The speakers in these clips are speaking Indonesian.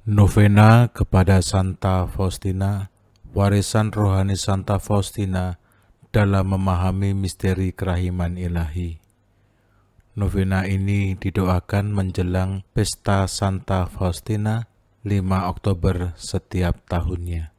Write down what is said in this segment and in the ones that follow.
Novena kepada Santa Faustina, warisan rohani Santa Faustina dalam memahami misteri kerahiman ilahi. Novena ini didoakan menjelang pesta Santa Faustina 5 Oktober setiap tahunnya.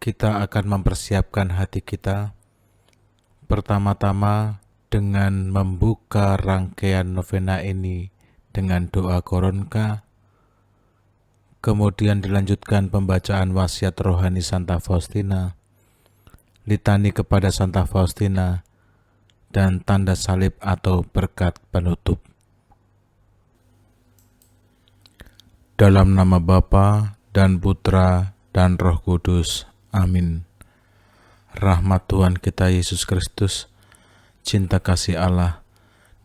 Kita akan mempersiapkan hati kita pertama-tama dengan membuka rangkaian novena ini dengan doa koronka. Kemudian dilanjutkan pembacaan wasiat rohani Santa Faustina, litani kepada Santa Faustina, dan tanda salib atau berkat penutup. Dalam nama Bapa dan Putra dan Roh Kudus. Amin. Rahmat Tuhan kita Yesus Kristus, cinta kasih Allah,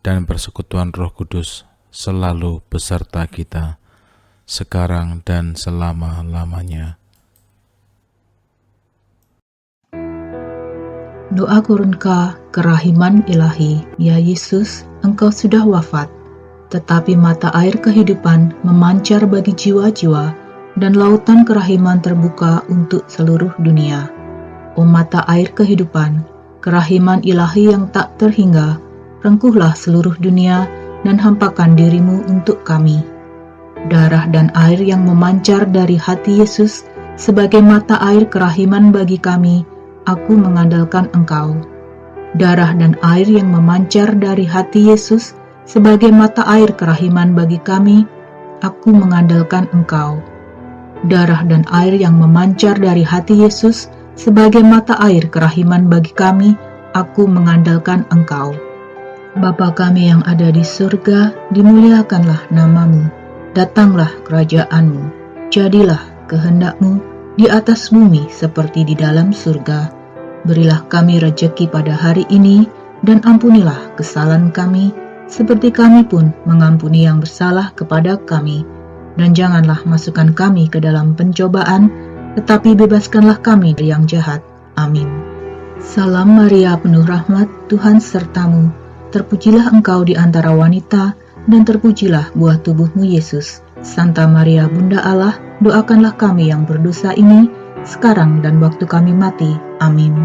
dan persekutuan Roh Kudus selalu beserta kita, sekarang dan selama-lamanya. Doa Korinka kerahiman ilahi. Ya Yesus, Engkau sudah wafat, tetapi mata air kehidupan memancar bagi jiwa-jiwa, dan lautan kerahiman terbuka untuk seluruh dunia. O mata air kehidupan, kerahiman ilahi yang tak terhingga, rengkuhlah seluruh dunia dan hampakan dirimu untuk kami. Darah dan air yang memancar dari hati Yesus sebagai mata air kerahiman bagi kami, aku mengandalkan Engkau. Darah dan air yang memancar dari hati Yesus sebagai mata air kerahiman bagi kami, aku mengandalkan Engkau. Darah dan air yang memancar dari hati Yesus sebagai mata air kerahiman bagi kami, aku mengandalkan Engkau. Bapa kami yang ada di surga, dimuliakanlah nama-Mu. Datanglah kerajaan-Mu, jadilah kehendak-Mu di atas bumi seperti di dalam surga. Berilah kami rejeki pada hari ini, dan ampunilah kesalahan kami, seperti kami pun mengampuni yang bersalah kepada kami. Dan janganlah masukkan kami ke dalam pencobaan, tetapi bebaskanlah kami dari yang jahat. Amin. Salam Maria, penuh rahmat, Tuhan sertamu. Terpujilah engkau di antara wanita, dan terpujilah buah tubuhmu Yesus. Santa Maria Bunda Allah, doakanlah kami yang berdosa ini, sekarang dan waktu kami mati. Amin.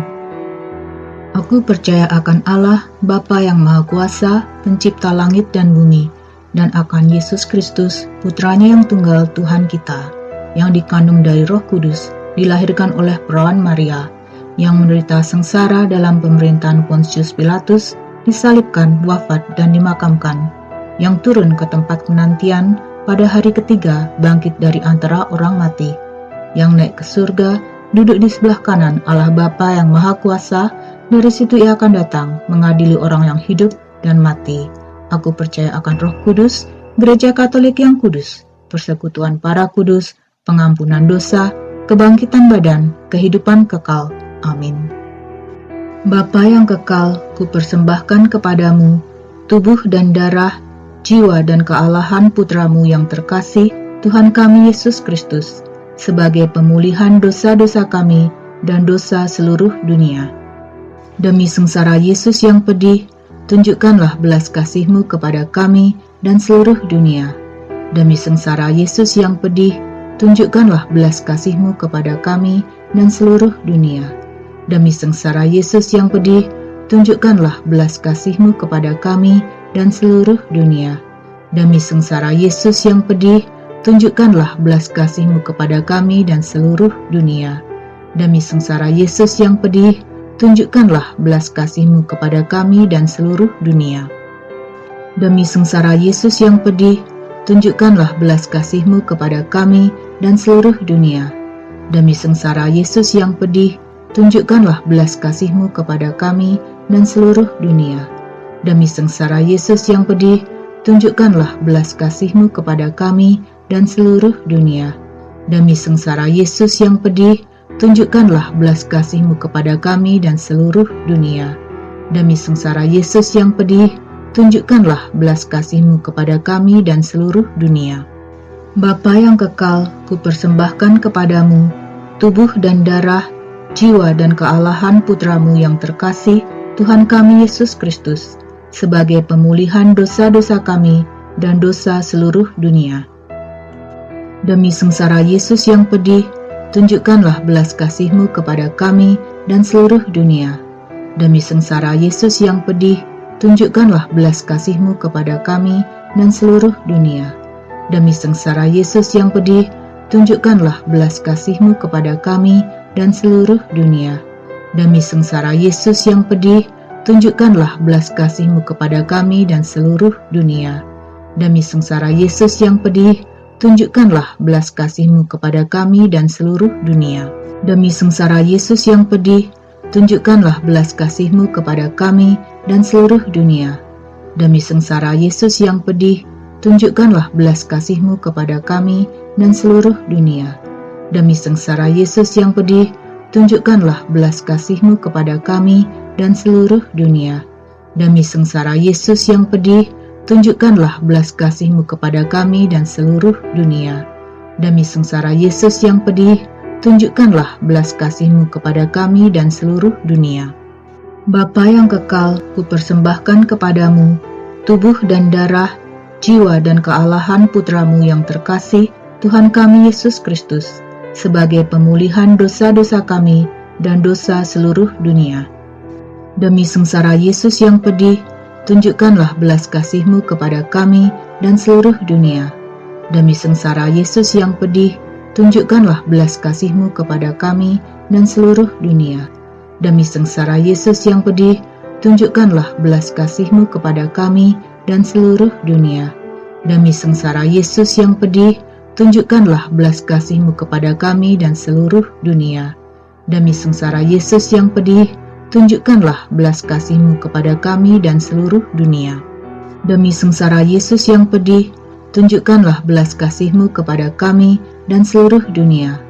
Aku percaya akan Allah, Bapa yang Maha Kuasa, pencipta langit dan bumi, dan akan Yesus Kristus, Putranya yang tunggal Tuhan kita, yang dikandung dari Roh Kudus, dilahirkan oleh perawan Maria, yang menderita sengsara dalam pemerintahan Pontius Pilatus, disalibkan, wafat, dan dimakamkan, yang turun ke tempat penantian, pada hari ketiga bangkit dari antara orang mati, yang naik ke surga, duduk di sebelah kanan Allah Bapa yang Maha Kuasa. Dari situ Ia akan datang mengadili orang yang hidup dan mati. Aku percaya akan Roh Kudus, Gereja Katolik yang kudus, persekutuan para kudus, pengampunan dosa, kebangkitan badan, kehidupan kekal. Amin. Bapa yang kekal, kupersembahkan kepadamu tubuh dan darah, jiwa dan kealahan Putramu yang terkasih, Tuhan kami Yesus Kristus, sebagai pemulihan dosa-dosa kami dan dosa seluruh dunia. Demi sengsara Yesus yang pedih, tunjukkanlah belas kasih-Mu kepada kami dan seluruh dunia. Demi sengsara Yesus yang pedih, tunjukkanlah belas kasih-Mu kepada kami dan seluruh dunia. Demi sengsara Yesus yang pedih, tunjukkanlah belas kasih-Mu kepada kami dan seluruh dunia. Demi sengsara Yesus yang pedih, tunjukkanlah belas kasih-Mu kepada kami dan seluruh dunia. Demi sengsara Yesus yang pedih, tunjukkanlah belas kasih-Mu kepada kami dan seluruh dunia. Demi sengsara Yesus yang pedih, tunjukkanlah belas kasih-Mu kepada kami dan seluruh dunia. Demi sengsara Yesus yang pedih, tunjukkanlah belas kasih-Mu kepada kami dan seluruh dunia. Demi sengsara Yesus yang pedih, tunjukkanlah belas kasih-Mu kepada kami dan seluruh dunia. Demi sengsara Yesus yang pedih, tunjukkanlah belas kasih-Mu kepada kami dan seluruh dunia. Demi sengsara Yesus yang pedih, tunjukkanlah belas kasih-Mu kepada kami dan seluruh dunia. Bapa yang kekal, kupersembahkan kepadamu tubuh dan darah, jiwa dan kealahan Putramu yang terkasih, Tuhan kami Yesus Kristus, sebagai pemulihan dosa-dosa kami dan dosa seluruh dunia. Demi sengsara Yesus yang pedih, tunjukkanlah belas kasih-Mu kepada kami dan seluruh dunia. Demi sengsara Yesus yang pedih, tunjukkanlah belas kasih-Mu kepada kami dan seluruh dunia. Demi sengsara Yesus yang pedih, tunjukkanlah belas kasih-Mu kepada kami dan seluruh dunia. Demi sengsara Yesus yang pedih, tunjukkanlah belas kasih-Mu kepada kami dan seluruh dunia. Demi sengsara Yesus yang pedih, tunjukkanlah belas kasih-Mu kepada kami dan seluruh dunia. Demi sengsara Yesus yang pedih, tunjukkanlah belas kasih-Mu kepada kami dan seluruh dunia. Demi sengsara Yesus yang pedih, tunjukkanlah belas kasih-Mu kepada kami dan seluruh dunia. Demi sengsara Yesus yang pedih, tunjukkanlah belas kasih-Mu kepada kami dan seluruh dunia. Demi sengsara Yesus yang pedih, tunjukkanlah belas kasih-Mu kepada kami dan seluruh dunia. Demi sengsara Yesus yang pedih, tunjukkanlah belas kasih-Mu kepada kami dan seluruh dunia. Bapa yang kekal, kupersembahkan kepadamu tubuh dan darah, jiwa dan kealahan Putra-Mu yang terkasih, Tuhan kami Yesus Kristus, sebagai pemulihan dosa-dosa kami dan dosa seluruh dunia. Demi sengsara Yesus yang pedih, tunjukkanlah belas kasih-Mu kepada kami dan seluruh dunia. Demi sengsara Yesus yang pedih, tunjukkanlah belas kasih-Mu kepada kami dan seluruh dunia. Demi sengsara Yesus yang pedih, tunjukkanlah belas kasih-Mu kepada kami dan seluruh dunia. Demi sengsara Yesus yang pedih, tunjukkanlah belas kasih-Mu kepada kami dan seluruh dunia. Demi sengsara Yesus yang pedih, tunjukkanlah belas kasih-Mu kepada kami dan seluruh dunia. Demi sengsara Yesus yang pedih, tunjukkanlah belas kasih-Mu kepada kami dan seluruh dunia.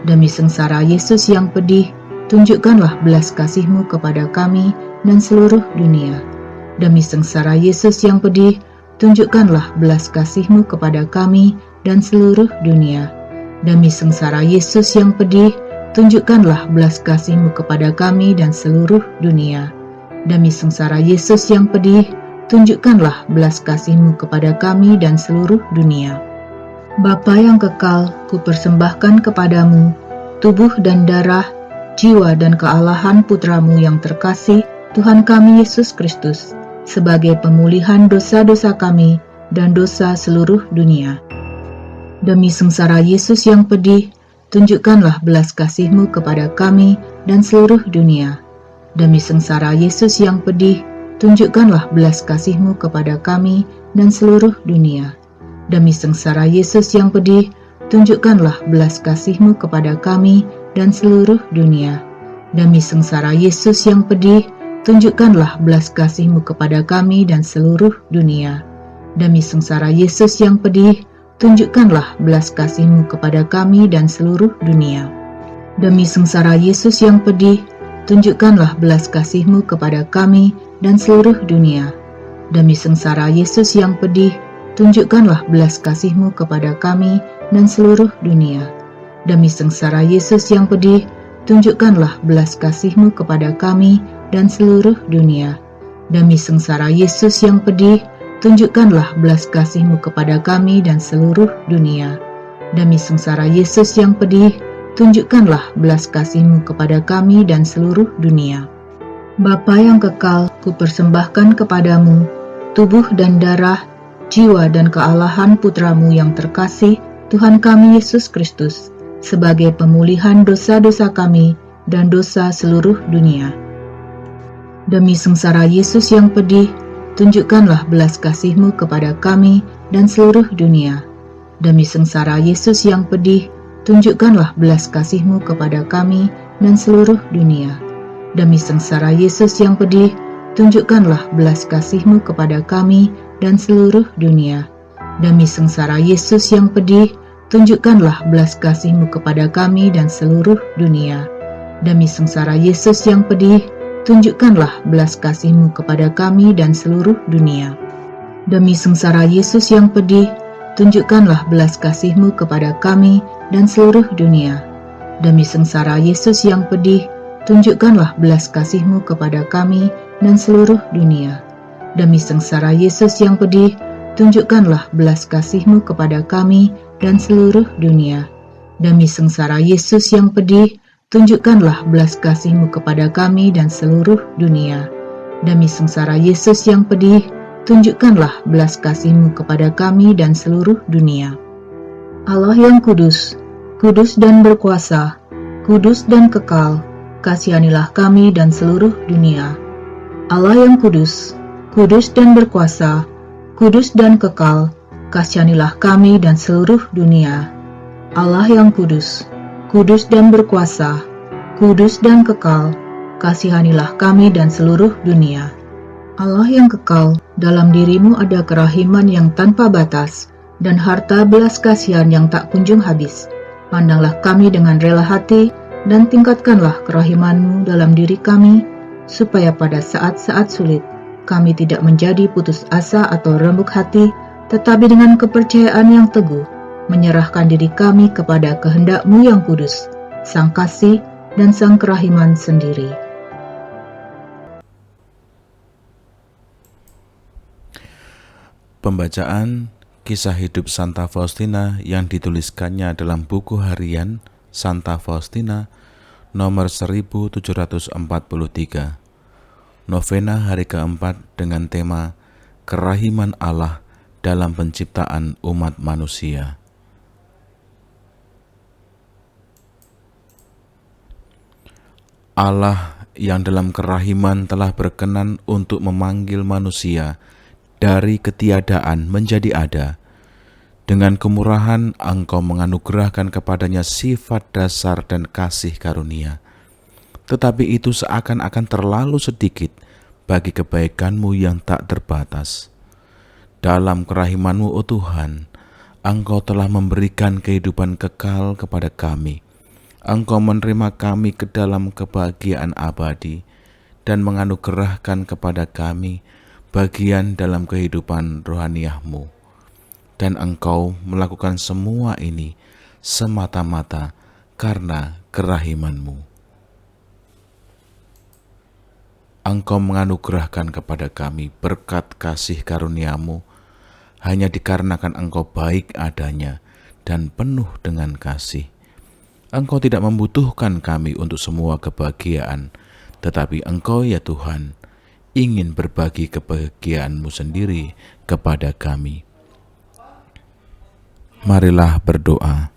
Demi sengsara Yesus yang pedih, tunjukkanlah belas kasih-Mu kepada kami dan seluruh dunia. Demi sengsara Yesus yang pedih, tunjukkanlah belas kasih-Mu kepada kami dan seluruh dunia. Demi sengsara Yesus yang pedih, tunjukkanlah belas kasih-Mu kepada kami dan seluruh dunia. Demi sengsara Yesus yang pedih, tunjukkanlah belas kasih-Mu kepada kami dan seluruh dunia. Bapa yang kekal, kupersembahkan kepadamu tubuh dan darah, jiwa dan kealahan Putra-Mu yang terkasih, Tuhan kami Yesus Kristus, sebagai pemulihan dosa-dosa kami dan dosa seluruh dunia. Demi sengsara Yesus yang pedih, tunjukkanlah belas kasih-Mu kepada kami dan seluruh dunia. Demi sengsara Yesus yang pedih, tunjukkanlah belas kasih-Mu kepada kami dan seluruh dunia. Demi sengsara Yesus yang pedih, tunjukkanlah belas kasih-Mu kepada kami dan seluruh dunia. Demi sengsara Yesus yang pedih, tunjukkanlah belas kasih-Mu kepada kami dan seluruh dunia. Demi sengsara Yesus yang pedih, tunjukkanlah belas kasih-Mu kepada kami dan seluruh dunia. Demi sengsara Yesus yang pedih, tunjukkanlah belas kasih-Mu kepada kami dan seluruh dunia. Demi sengsara Yesus yang pedih, tunjukkanlah belas kasih-Mu kepada kami dan seluruh dunia. Demi sengsara Yesus yang pedih, tunjukkanlah belas kasih-Mu kepada kami dan seluruh dunia. Demi sengsara Yesus yang pedih, tunjukkanlah belas kasih-Mu kepada kami dan seluruh dunia. Demi sengsara Yesus yang pedih, tunjukkanlah belas kasih-Mu kepada kami dan seluruh dunia. Bapa yang kekal, kupersembahkan kepadamu tubuh dan darah, jiwa dan kealahan Putra-Mu yang terkasih, Tuhan kami Yesus Kristus, sebagai pemulihan dosa-dosa kami dan dosa seluruh dunia. Demi sengsara Yesus yang pedih, tunjukkanlah belas kasih-Mu kepada kami dan seluruh dunia. Demi sengsara Yesus yang pedih, tunjukkanlah belas kasih-Mu kepada kami dan seluruh dunia. Demi sengsara Yesus yang pedih, tunjukkanlah belas kasih-Mu kepada kami dan seluruh dunia. Demi sengsara Yesus yang pedih, tunjukkanlah belas kasih-Mu kepada kami dan seluruh dunia. Demi sengsara Yesus yang pedih, tunjukkanlah belas kasih-Mu kepada kami dan seluruh dunia. Demi sengsara Yesus yang pedih, tunjukkanlah belas kasih-Mu kepada kami dan seluruh dunia. Demi sengsara Yesus yang pedih, tunjukkanlah belas kasih-Mu kepada kami dan seluruh dunia. Demi sengsara Yesus yang pedih, tunjukkanlah belas kasih-Mu kepada kami dan seluruh dunia. Demi sengsara Yesus yang pedih, tunjukkanlah belas kasih-Mu kepada kami dan seluruh dunia. Demi sengsara Yesus yang pedih, tunjukkanlah belas kasih-Mu kepada kami dan seluruh dunia. Allah yang kudus, kudus dan berkuasa, kudus dan kekal, kasihanilah kami dan seluruh dunia. Allah yang kudus, kudus dan berkuasa, kudus dan kekal, kasihanilah kami dan seluruh dunia. Allah yang kudus, kudus dan berkuasa, kudus dan kekal, kasihanilah kami dan seluruh dunia. Allah yang kekal, dalam diri-Mu ada kerahiman yang tanpa batas, dan harta belas kasihan yang tak kunjung habis. Pandanglah kami dengan rela hati, dan tingkatkanlah kerahiman-Mu dalam diri kami, supaya pada saat-saat sulit, kami tidak menjadi putus asa atau rembuk hati, tetapi dengan kepercayaan yang teguh, menyerahkan diri kami kepada kehendak-Mu yang kudus, Sang Kasih dan Sang Kerahiman sendiri. Pembacaan kisah hidup Santa Faustina yang dituliskannya dalam buku harian Santa Faustina nomor 1743. Novena hari keempat dengan tema Kerahiman Allah dalam penciptaan umat manusia. Allah yang dalam kerahiman telah berkenan untuk memanggil manusia dari ketiadaan menjadi ada. Dengan kemurahan Engkau menganugerahkan kepadanya sifat dasar dan kasih karunia. Tetapi itu seakan-akan terlalu sedikit bagi kebaikan-Mu yang tak terbatas. Dalam kerahiman-Mu, oh Tuhan, Engkau telah memberikan kehidupan kekal kepada kami. Engkau menerima kami ke dalam kebahagiaan abadi dan menganugerahkan kepada kami bagian dalam kehidupan rohaniah-Mu. Dan Engkau melakukan semua ini semata-mata karena kerahiman-Mu. Engkau menganugerahkan kepada kami berkat kasih karunia-Mu hanya dikarenakan Engkau baik adanya dan penuh dengan kasih. Engkau tidak membutuhkan kami untuk semua kebahagiaan, tetapi Engkau ya Tuhan ingin berbagi kebahagiaan-Mu sendiri kepada kami. Marilah berdoa.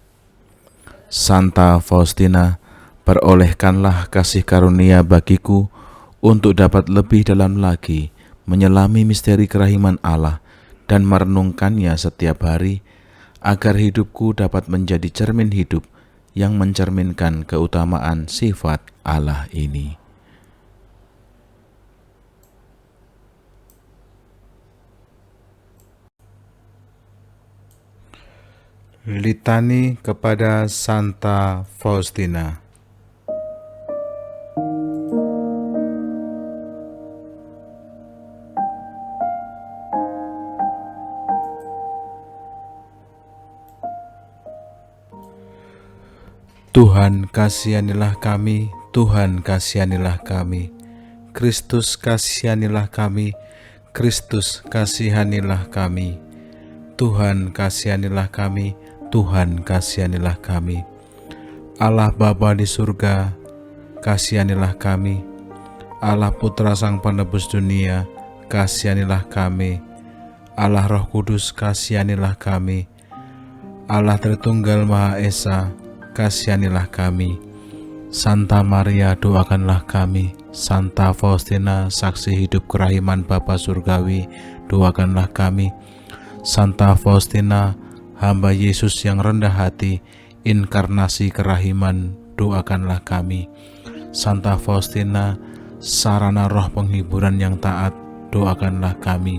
Santa Faustina, perolehkanlah kasih karunia bagiku untuk dapat lebih dalam lagi menyelami misteri kerahiman Allah dan merenungkannya setiap hari, agar hidupku dapat menjadi cermin hidup yang mencerminkan keutamaan sifat Allah ini. Litani kepada Santa Faustina. Tuhan kasihanilah kami, Tuhan kasihanilah kami, Kristus kasihanilah kami, Kristus kasihanilah kami, Tuhan kasihanilah kami, Tuhan kasihanilah kami. Allah Bapa di surga, kasihanilah kami. Allah Putra Sang Penebus dunia, kasihanilah kami. Allah Roh Kudus, kasihanilah kami. Allah Tritunggal Maha Esa, kasihanilah kami. Santa Maria, doakanlah kami. Santa Faustina, saksi hidup kerahiman Bapa Surgawi, doakanlah kami. Santa Faustina, hamba Yesus yang rendah hati, inkarnasi kerahiman, doakanlah kami. Santa Faustina, sarana roh penghiburan yang taat, doakanlah kami.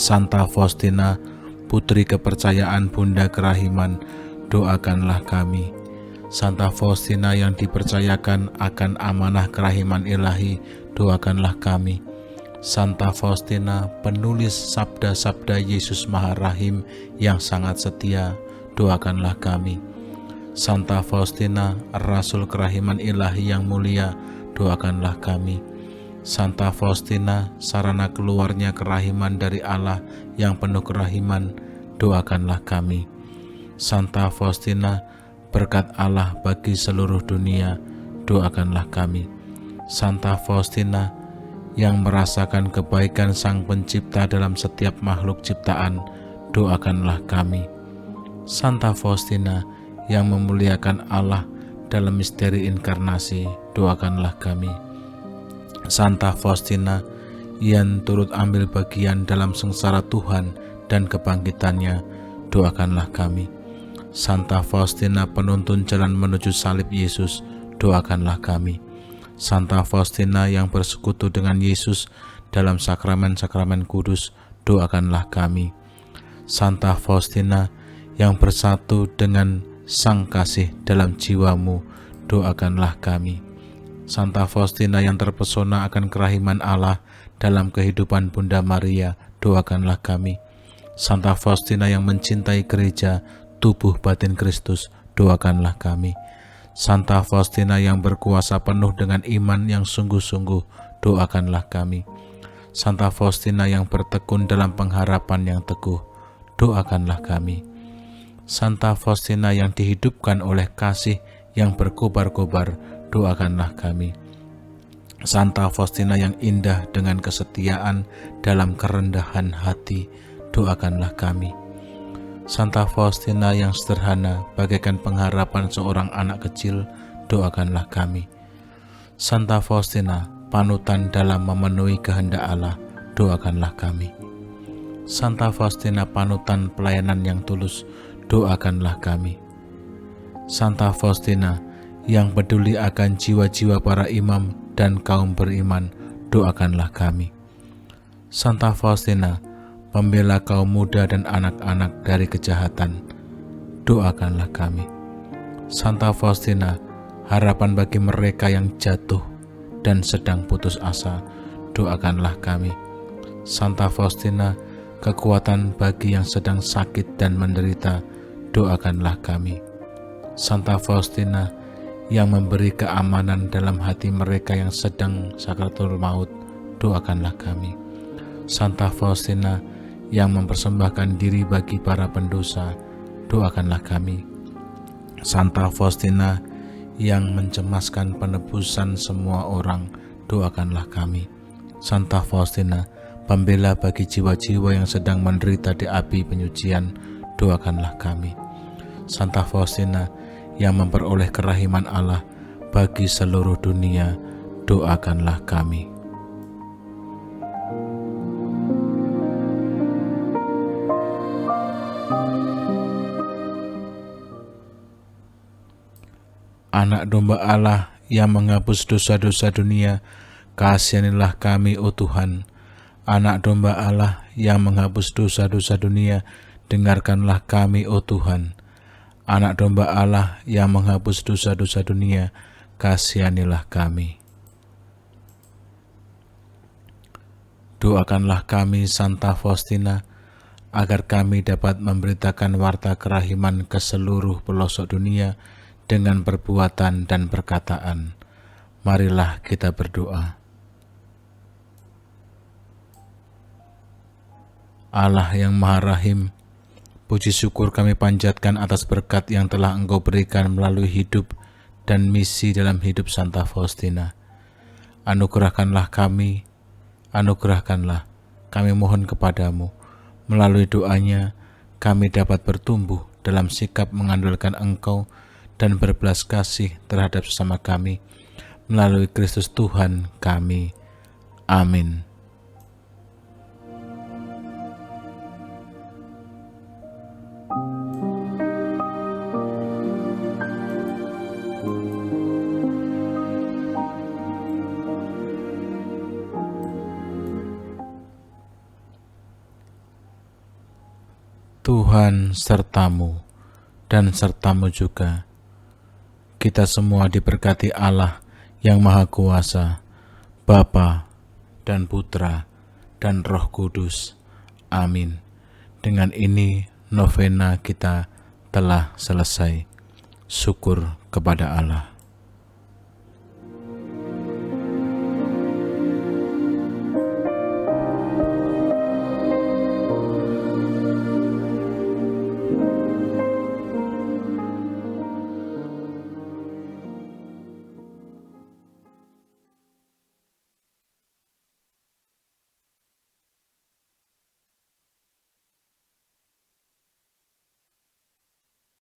Santa Faustina, putri kepercayaan Bunda Kerahiman, doakanlah kami. Santa Faustina yang dipercayakan akan amanah kerahiman ilahi, doakanlah kami. Santa Faustina, penulis sabda-sabda Yesus Maha Rahim yang sangat setia, doakanlah kami. Santa Faustina, Rasul Kerahiman Ilahi yang mulia, doakanlah kami. Santa Faustina, sarana keluarnya kerahiman dari Allah yang penuh kerahiman, doakanlah kami. Santa Faustina, berkat Allah bagi seluruh dunia, doakanlah kami. Santa Faustina, yang merasakan kebaikan Sang Pencipta dalam setiap makhluk ciptaan, doakanlah kami. Santa Faustina, yang memuliakan Allah dalam misteri inkarnasi, doakanlah kami. Santa Faustina, yang turut ambil bagian dalam sengsara Tuhan dan kebangkitannya, doakanlah kami. Santa Faustina, penuntun jalan menuju salib Yesus, doakanlah kami. Santa Faustina, yang bersekutu dengan Yesus dalam sakramen-sakramen kudus, doakanlah kami. Santa Faustina, yang bersatu dengan Sang Kasih dalam jiwamu, doakanlah kami. Santa Faustina, yang terpesona akan kerahiman Allah dalam kehidupan Bunda Maria, doakanlah kami. Santa Faustina, yang mencintai gereja, tubuh batin Kristus, doakanlah kami. Santa Faustina, yang berkuasa penuh dengan iman yang sungguh-sungguh, doakanlah kami. Santa Faustina, yang bertekun dalam pengharapan yang teguh, doakanlah kami. Santa Faustina, yang dihidupkan oleh kasih yang berkobar-kobar, doakanlah kami. Santa Faustina, yang indah dengan kesetiaan dalam kerendahan hati, doakanlah kami. Santa Faustina, yang sederhana bagaikan pengharapan seorang anak kecil, doakanlah kami. Santa Faustina, panutan dalam memenuhi kehendak Allah, doakanlah kami. Santa Faustina, panutan pelayanan yang tulus, doakanlah kami. Santa Faustina, yang peduli akan jiwa-jiwa para imam dan kaum beriman, doakanlah kami. Santa Faustina, pembela kaum muda dan anak-anak dari kejahatan, doakanlah kami. Santa Faustina, harapan bagi mereka yang jatuh dan sedang putus asa, doakanlah kami. Santa Faustina, kekuatan bagi yang sedang sakit dan menderita, doakanlah kami. Santa Faustina, yang memberi keamanan dalam hati mereka yang sedang sakaratul maut, doakanlah kami. Santa Faustina, yang mempersembahkan diri bagi para pendosa, doakanlah kami. Santa Faustina, yang mencemaskan penebusan semua orang, doakanlah kami. Santa Faustina, pembela bagi jiwa-jiwa yang sedang menderita di api penyucian, doakanlah kami. Santa Faustina, yang memperoleh kerahiman Allah bagi seluruh dunia, doakanlah kami. Anak domba Allah yang menghapus dosa-dosa dunia, kasihanilah kami, O Tuhan. Anak domba Allah yang menghapus dosa-dosa dunia, dengarkanlah kami, O Tuhan. Anak domba Allah yang menghapus dosa-dosa dunia, kasihanilah kami. Doakanlah kami, Santa Faustina, agar kami dapat memberitakan warta kerahiman ke seluruh pelosok dunia dengan perbuatan dan perkataan. Marilah kita berdoa. Allah yang Maha Rahim, puji syukur kami panjatkan atas berkat yang telah Engkau berikan melalui hidup dan misi dalam hidup Santa Faustina. Anugerahkanlah kami mohon kepadamu. Melalui doanya, kami dapat bertumbuh dalam sikap mengandalkan Engkau dan berbelas kasih terhadap sesama kami. Melalui Kristus Tuhan kami. Amin. Tuhan sertamu dan sertamu juga. Kita semua diberkati Allah yang Maha Kuasa, Bapa dan Putra dan Roh Kudus. Amin. Dengan ini novena kita telah selesai. Syukur kepada Allah.